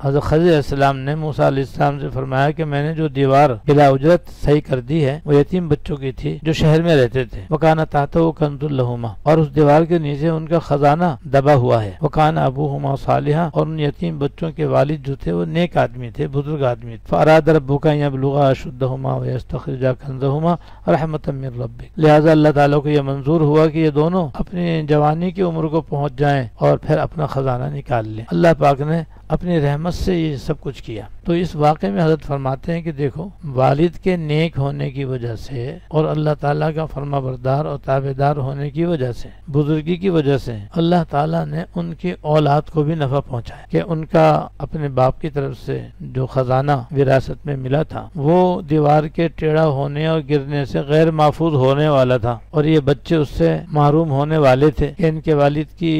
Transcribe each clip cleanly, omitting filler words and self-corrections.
حضرت خضر علیہ السلام نے موسیٰ علیہ السلام سے فرمایا کہ میں نے جو دیوار بلا اجرت صحیح کر دی ہے وہ یتیم بچوں کی تھی جو شہر میں رہتے تھے، وکانا تحتہ کنز لہما، اور اس دیوار کے نیچے ان کا خزانہ دبا ہوا ہے، وکانا ابوہما صالحا، اور ان یتیم بچوں کے والد جو تھے وہ نیک آدمی تھے، بزرگ آدمی تھے، فاراد ربک ان یبلغا اشدہما ویستخرجا کنزہما رحمتا من ربک، لہذا اللہ تعالیٰ کو یہ منظور ہوا کہ یہ دونوں اپنی جوانی کی عمر کو پہنچ جائیں اور پھر اپنا خزانہ نکال لیں۔ اللہ پاک نے اپنی رحمت سے یہ سب کچھ کیا۔ تو اس واقعے میں حضرت فرماتے ہیں کہ دیکھو، والد کے نیک ہونے کی وجہ سے اور اللہ تعالیٰ کا فرما بردار اور تابعدار ہونے کی وجہ سے، بزرگی کی وجہ سے اللہ تعالیٰ نے ان کی اولاد کو بھی نفع پہنچایا کہ ان کا اپنے باپ کی طرف سے جو خزانہ وراثت میں ملا تھا وہ دیوار کے ٹیڑھا ہونے اور گرنے سے غیر محفوظ ہونے والا تھا، اور یہ بچے اس سے محروم ہونے والے تھے کہ ان کے والد کی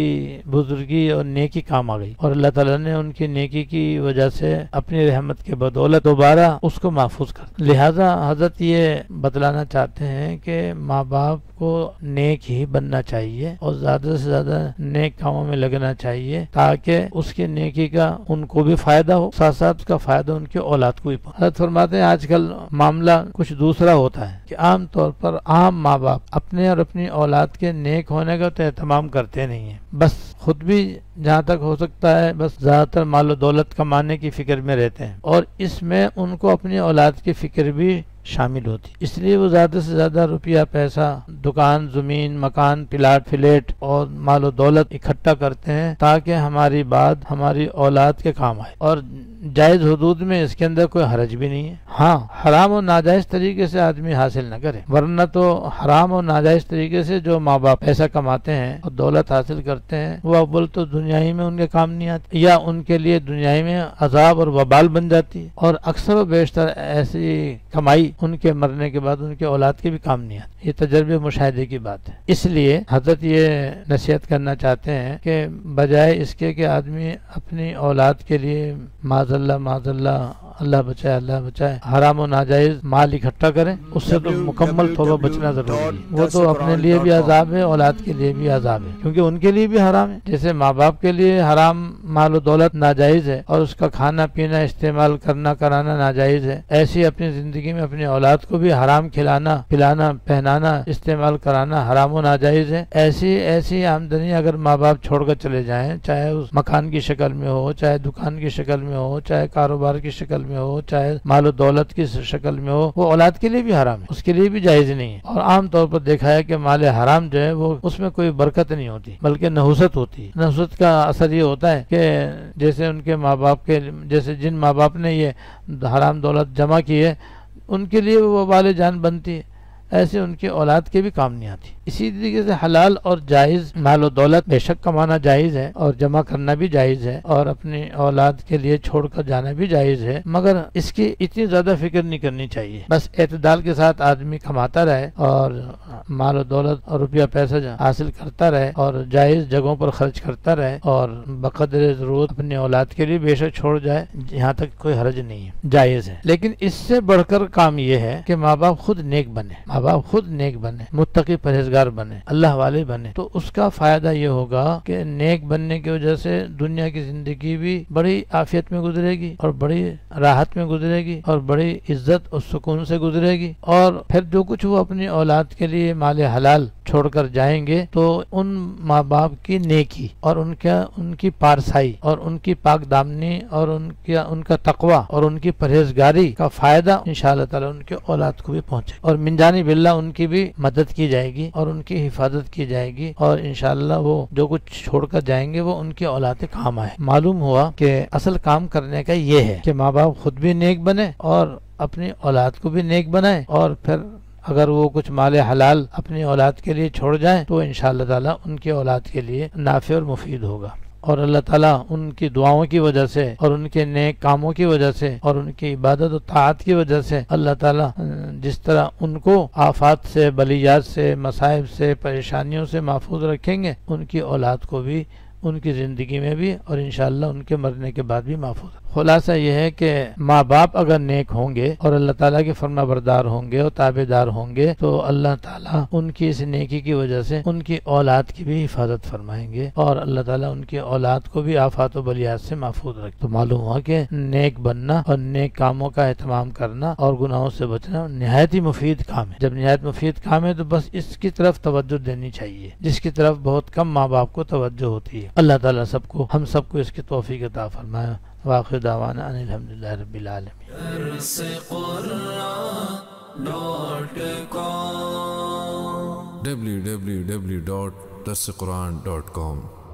بزرگی اور نیکی کام آ گئی، اور اللہ تعالیٰ نے ان کی نیکی کی وجہ سے اپنی رحمت کے بدولت دوبارہ اس کو محفوظ کر۔ لہذا حضرت یہ بتلانا چاہتے ہیں کہ ماں باپ کو نیک ہی بننا چاہیے اور زیادہ سے زیادہ نیک کاموں میں لگنا چاہیے تاکہ اس کی نیکی کا ان کو بھی فائدہ ہو، ساتھ ساتھ اس کا فائدہ ان کی اولاد کو بھی پہنچے۔ حضرت فرماتے ہیں آج کل معاملہ کچھ دوسرا ہوتا ہے کہ عام طور پر عام ماں باپ اپنے اور اپنی اولاد کے نیک ہونے کا تو اہتمام کرتے نہیں ہیں، بس خود بھی جہاں تک ہو سکتا ہے بس زیادہ تر مال و دولت کمانے کی فکر میں رہتے ہیں، اور اس میں ان کو اپنی اولاد کی فکر بھی شامل ہوتی، اس لیے وہ زیادہ سے زیادہ روپیہ پیسہ، دکان، زمین، مکان، پلاٹ، فلیٹ اور مال و دولت اکٹھا کرتے ہیں تاکہ ہماری بات ہماری اولاد کے کام آئے، اور جائز حدود میں اس کے اندر کوئی حرج بھی نہیں ہے۔ ہاں، حرام اور ناجائز طریقے سے آدمی حاصل نہ کرے، ورنہ تو حرام اور ناجائز طریقے سے جو ماں باپ پیسہ کماتے ہیں اور دولت حاصل کرتے ہیں وہ اول تو دنیائی میں ان کے کام نہیں آتی، یا ان کے لیے دنیائی میں عذاب اور وبال بن جاتی ہے، اور اکثر و بیشتر ایسی کمائی ان کے مرنے کے بعد ان کے اولاد کے بھی کام نہیں آتی۔ یہ تجربے مشاہدے کی بات ہے۔ اس لیے حضرت یہ نصیحت کرنا چاہتے ہیں کہ بجائے اس کے کہ آدمی اپنی اولاد کے لیے معاذ اللہ اللہ بچائے حرام و ناجائز مال اکٹھا کریں، اس سے تو مکمل توبہ بچنا ضروری ہے۔ وہ تو اپنے لیے بھی عذاب ہے، اولاد کے لیے بھی عذاب ہے، کیونکہ ان کے لیے بھی حرام ہے۔ جیسے ماں باپ کے لیے حرام مال و دولت ناجائز ہے اور اس کا کھانا پینا استعمال کرنا کرانا ناجائز ہے، ایسی اپنی زندگی میں اپنی اولاد کو بھی حرام کھلانا پلانا پہنانا استعمال کرانا حرام و ناجائز ہے۔ ایسی آمدنی اگر ماں باپ چھوڑ کر چلے جائیں، چاہے اس مکان کی شکل میں ہو، چاہے دکان کی شکل میں ہو، چاہے کاروبار کی شکل میں ہو، چاہے مال و دولت کی شکل میں ہو، وہ اولاد کے لیے بھی حرام ہے، اس کے لیے بھی جائز نہیں ہے۔ اور عام طور پر دیکھا ہے کہ مال حرام جو ہے وہ اس میں کوئی برکت نہیں ہوتی بلکہ نحوست ہوتی ہے۔ نحوست کا اثر یہ ہوتا ہے کہ جیسے ان کے ماں باپ کے جیسے جن ماں باپ نے یہ حرام دولت جمع کی ہے ان کے لیے وہ وبال جان بنتی ہے، ایسے ان کی اولاد کے بھی کام نہیں آتی۔ اسی طریقے سے حلال اور جائز مال و دولت بے شک کمانا جائز ہے اور جمع کرنا بھی جائز ہے اور اپنی اولاد کے لیے چھوڑ کر جانا بھی جائز ہے، مگر اس کی اتنی زیادہ فکر نہیں کرنی چاہیے۔ بس اعتدال کے ساتھ آدمی کماتا رہے اور مال و دولت اور روپیہ پیسہ حاصل کرتا رہے اور جائز جگہوں پر خرچ کرتا رہے اور بقدر ضرورت اپنی اولاد کے لیے بے شک چھوڑ جائے، یہاں تک کوئی حرج نہیں ہے، جائز ہے۔ لیکن اس سے بڑھ کر کام یہ ہے کہ ماں باپ خود نیک بنے، ماں باپ خود نیک بنے، متقی پرہیزگار بنے، اللہ والے بنے، تو اس کا فائدہ یہ ہوگا کہ نیک بننے کی وجہ سے دنیا کی زندگی بھی بڑی عافیت میں گزرے گی اور بڑی راحت میں گزرے گی اور بڑی عزت اور سکون سے گزرے گی، اور پھر جو کچھ وہ اپنی اولاد کے لیے مال حلال چھوڑ کر جائیں گے تو ان ماں باپ کی نیکی اور ان کی پارسائی اور ان کی پاک دامنی اور ان کا تقوی اور ان کی پرہیزگاری کا فائدہ انشاءاللہ تعالی ان کے اولاد کو بھی پہنچے، اور من جانب اللہ ان کی بھی مدد کی جائے گی اور ان کی حفاظت کی جائے گی، اور انشاءاللہ وہ جو کچھ چھوڑ کر جائیں گے وہ ان کی اولاد کے کام آئے۔ معلوم ہوا کہ اصل کام کرنے کا یہ ہے کہ ماں باپ خود بھی نیک بنے اور اپنی اولاد کو بھی نیک بنائے، اور پھر اگر وہ کچھ مال حلال اپنی اولاد کے لیے چھوڑ جائیں تو انشاءاللہ تعالی ان کی اولاد کے لیے نافع اور مفید ہوگا، اور اللہ تعالیٰ ان کی دعاؤں کی وجہ سے اور ان کے نیک کاموں کی وجہ سے اور ان کی عبادت و طاعت کی وجہ سے اللہ تعالیٰ جس طرح ان کو آفات سے، بلیات سے، مصائب سے، پریشانیوں سے محفوظ رکھیں گے، ان کی اولاد کو بھی ان کی زندگی میں بھی اور انشاءاللہ ان کے مرنے کے بعد بھی محفوظ رکھے۔ خلاصہ یہ ہے کہ ماں باپ اگر نیک ہوں گے اور اللہ تعالیٰ کے فرما بردار ہوں گے اور تابع دار ہوں گے تو اللہ تعالیٰ ان کی اس نیکی کی وجہ سے ان کی اولاد کی بھی حفاظت فرمائیں گے اور اللہ تعالیٰ ان کی اولاد کو بھی آفات و بلیات سے محفوظ رکھے۔ تو معلوم ہوا کہ نیک بننا اور نیک کاموں کا اہتمام کرنا اور گناہوں سے بچنا نہایت ہی مفید کام ہے۔ جب نہایت مفید کام ہے تو بس اس کی طرف توجہ دینی چاہیے، جس کی طرف بہت کم ماں باپ کو توجہ ہوتی ہے۔ اللہ تعالیٰ ہم سب کو اس کی توفیق عطا فرمائے۔ واخر دعوانا ان الحمدللہ رب العالمین۔ www.darsequran.com